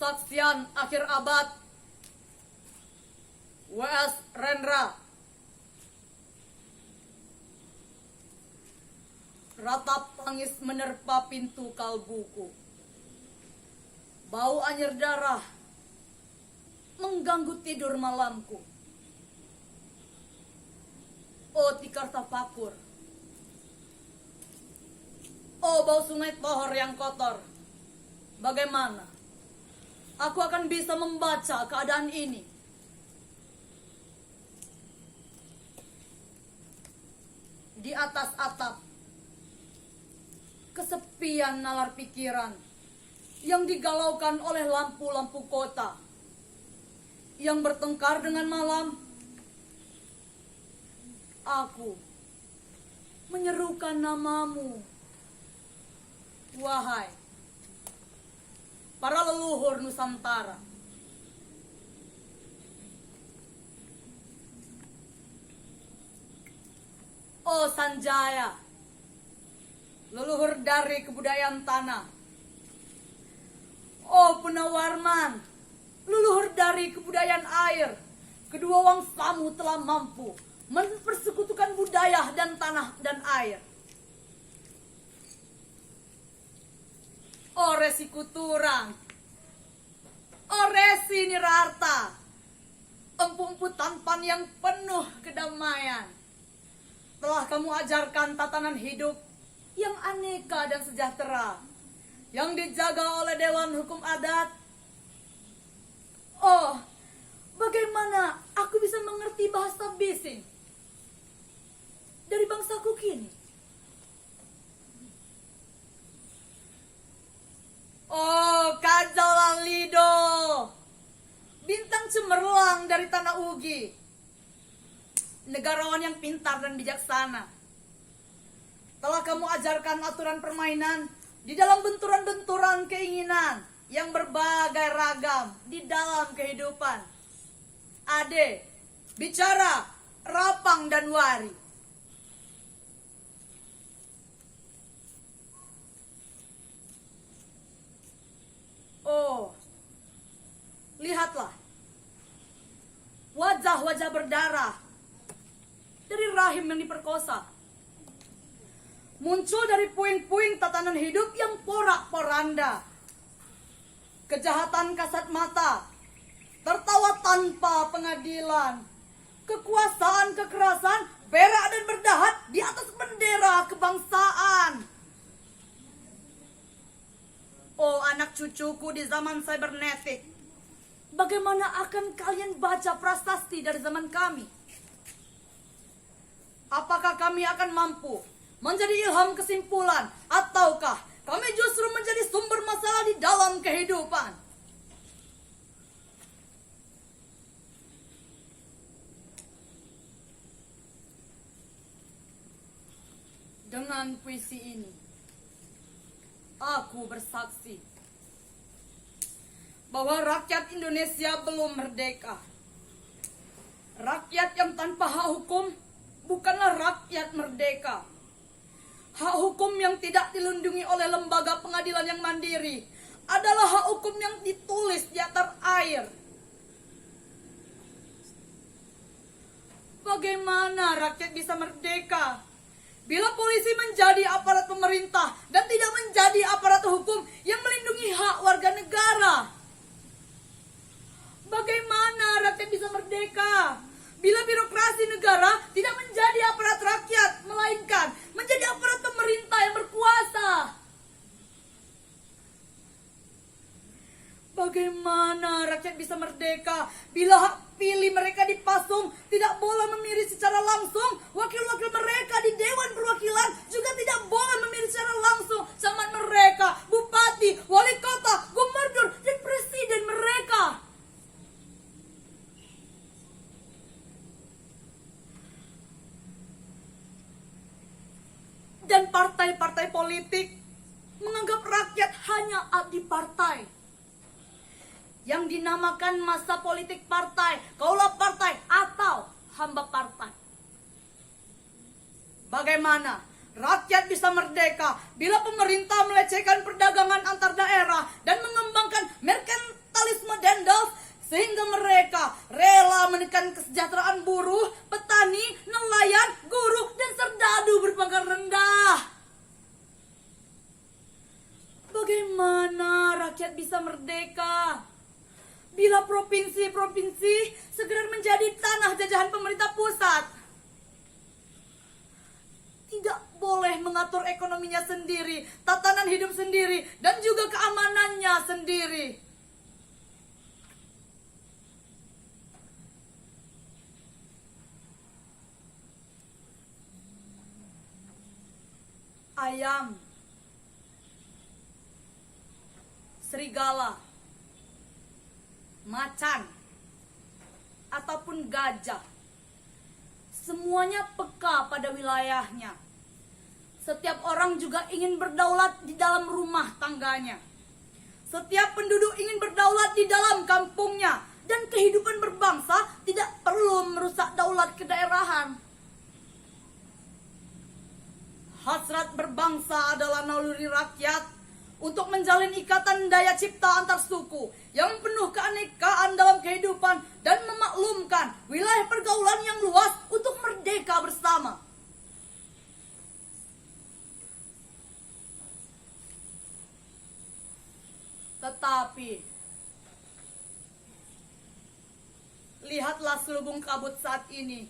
Persaksian akhir abad W.S. Rendra. Ratap tangis menerpa pintu kalbuku. Bau anyir darah mengganggu tidur malamku. Oh tikar tafakur. Oh bau sungai Tohor yang kotor. Bagaimana aku akan bisa membaca keadaan ini? Di atas atap, kesepian nalar pikiran yang digalaukan oleh lampu-lampu kota yang bertengkar dengan malam. Aku menyerukan namamu, wahai para leluhur Nusantara. Oh Sanjaya, leluhur dari kebudayaan tanah. Oh Punawarman, leluhur dari kebudayaan air. Kedua wangsamu telah mampu mempersekutukan budaya dan tanah dan air. Oh Resi Kuturang, oh Resi Nirarta, empu-empu tampan yang penuh kedamaian. Telah kamu ajarkan tatanan hidup yang aneka dan sejahtera, yang dijaga oleh Dewan Hukum Adat. Oh, bagaimana aku bisa mengerti bahasa bising dari bangsaku kini? Oh, Kajal Lido, bintang cemerlang dari tanah Ugi, negarawan yang pintar dan bijaksana. Telah kamu ajarkan aturan permainan di dalam benturan-benturan keinginan yang berbagai ragam di dalam kehidupan. Ade, bicara, rapang dan wari. Oh, lihatlah wajah-wajah berdarah dari rahim yang diperkosa, muncul dari puing-puing tatanan hidup yang porak-poranda. Kejahatan kasat mata, tertawa tanpa pengadilan, kekuasaan kekerasan berak dan berdahat di atas bendera kebangsaan. Oh anak cucuku di zaman cybernetik, bagaimana akan kalian baca prasasti dari zaman kami? Apakah kami akan mampu menjadi ilham kesimpulan, ataukah kami justru menjadi sumber masalah di dalam kehidupan? Dengan puisi ini, aku bersaksi bahwa rakyat Indonesia belum merdeka. Rakyat yang tanpa hak hukum bukanlah rakyat merdeka. Hak hukum yang tidak dilindungi oleh lembaga pengadilan yang mandiri adalah hak hukum yang ditulis di atas air. Bagaimana rakyat bisa merdeka bila polisi menjadi aparat pemerintah dan tidak menjadi aparat hukum yang melindungi hak warga negara? Bagaimana rakyat bisa merdeka bila birokrasi negara tidak menjadi aparat rakyat, melainkan menjadi aparat pemerintah yang berkuasa? Bagaimana rakyat bisa merdeka bila hak pilih mereka dipasung tidak boleh memilih secara langsung, wakil-wakil mereka di Dewan Perwakilan juga tidak boleh memilih secara langsung camat mereka, bupati, wali kota, gubernur, dan presiden mereka? Dan partai-partai politik menganggap rakyat hanya abdi partai, yang dinamakan masa politik partai, kaulah partai, atau hamba partai. Bagaimana rakyat bisa merdeka bila pemerintah melecehkan perdagangan antar daerah dan mengembangkan merkantil Bagaimana rakyat bisa merdeka bila provinsi-provinsi segera menjadi tanah jajahan pemerintah pusat? Tidak boleh mengatur ekonominya sendiri, tatanan hidup sendiri, dan juga keamanannya sendiri. Ayam, serigala, macan, ataupun gajah, semuanya peka pada wilayahnya. Setiap orang juga ingin berdaulat di dalam rumah tangganya. Setiap penduduk ingin berdaulat di dalam kampungnya. Dan kehidupan berbangsa tidak perlu merusak daulat kedaerahan. Hasrat berbangsa adalah naluri rakyat untuk menjalin ikatan daya cipta antar suku yang penuh keanekaan dalam kehidupan dan memaklumkan wilayah pergaulan yang luas untuk merdeka bersama. Tetapi lihatlah selubung kabut saat ini.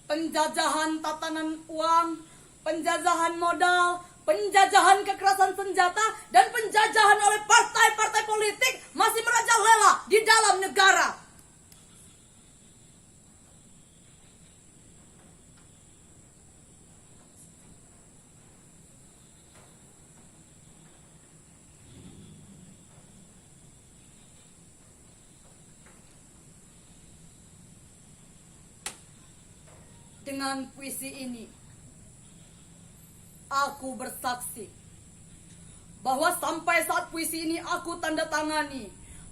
Penjajahan tatanan uang, penjajahan modal, penjajahan kekerasan senjata, dan penjajahan oleh partai-partai politik masih merajalela di dalam negara. Dengan puisi ini, aku bersaksi bahwa sampai saat puisi ini aku tanda tangani,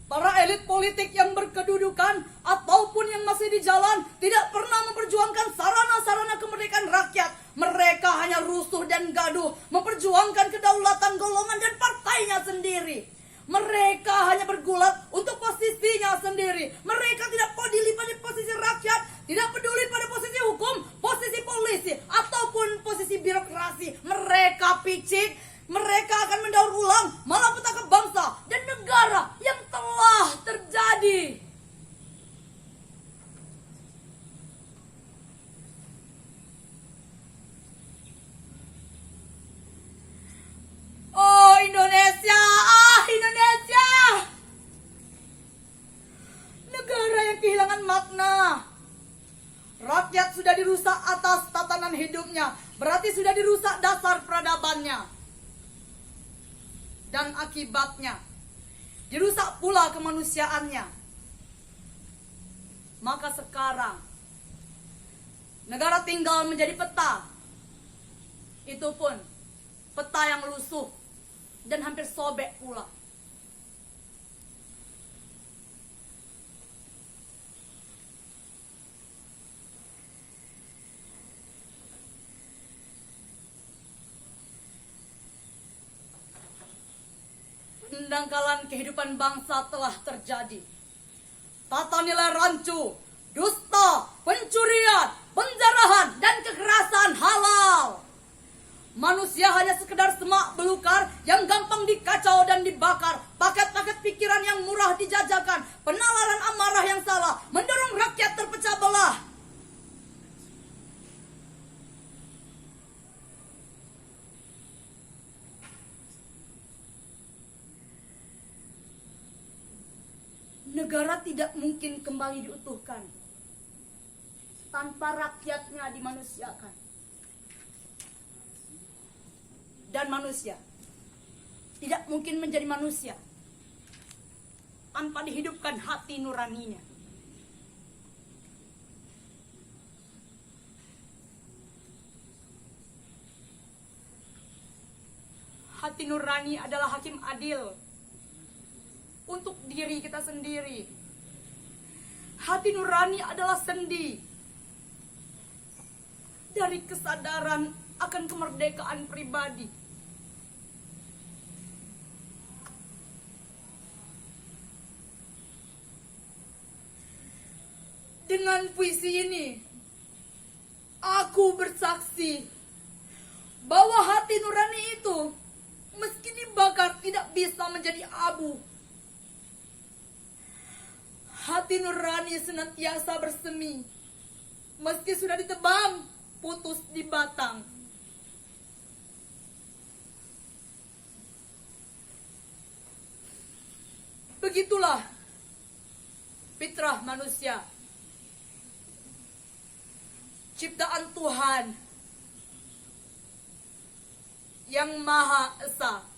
para elit politik yang berkedudukan ataupun yang masih di jalan tidak pernah memperjuangkan sarana-sarana kemerdekaan rakyat. Mereka hanya rusuh dan gaduh memperjuangkan kedaulatan golongan dan partainya sendiri. Mereka hanya bergulat untuk posisinya sendiri. Mereka tidak peduli pada posisi rakyat, tidak peduli pada posisi hukum, posisi polisi, ataupun posisi birokrasi. Mereka picik, mereka akan mendaur ulang malapetaka bangsa dan negara yang telah terjadi. Oh Indonesia, Indonesia, negara yang kehilangan makna. Rakyat sudah dirusak atas tatanan hidupnya, berarti sudah dirusak dasar peradabannya. Dan akibatnya dirusak pula kemanusiaannya. Maka sekarang negara tinggal menjadi peta. Itu pun peta yang lusuh dan hampir sobek pula. Pendangkalan kehidupan bangsa telah terjadi. Tata nilai rancu, dusta, pencurian, penjarahan, dan kekerasan halal. Manusia hanya sekedar semak belukar yang gampang dikacau dan dibakar. Paket-paket pikiran yang murah dijajakan. Penalaran amarah yang salah mendorong rakyat terpecah belah. Negara tidak mungkin kembali diutuhkan tanpa rakyatnya dimanusiakan. Dan manusia tidak mungkin menjadi manusia tanpa dihidupkan hati nuraninya. Hati nurani adalah hakim adil untuk diri kita sendiri. Hati nurani adalah sendi dari kesadaran akan kemerdekaan pribadi. Dengan puisi ini, aku bersaksi bahwa hati nurani itu meski dibakar tidak bisa menjadi abu. Hati nurani senantiasa bersemi, meski sudah ditebang, putus di batang. Begitulah fitrah manusia, ciptaan Tuhan yang Maha Esa.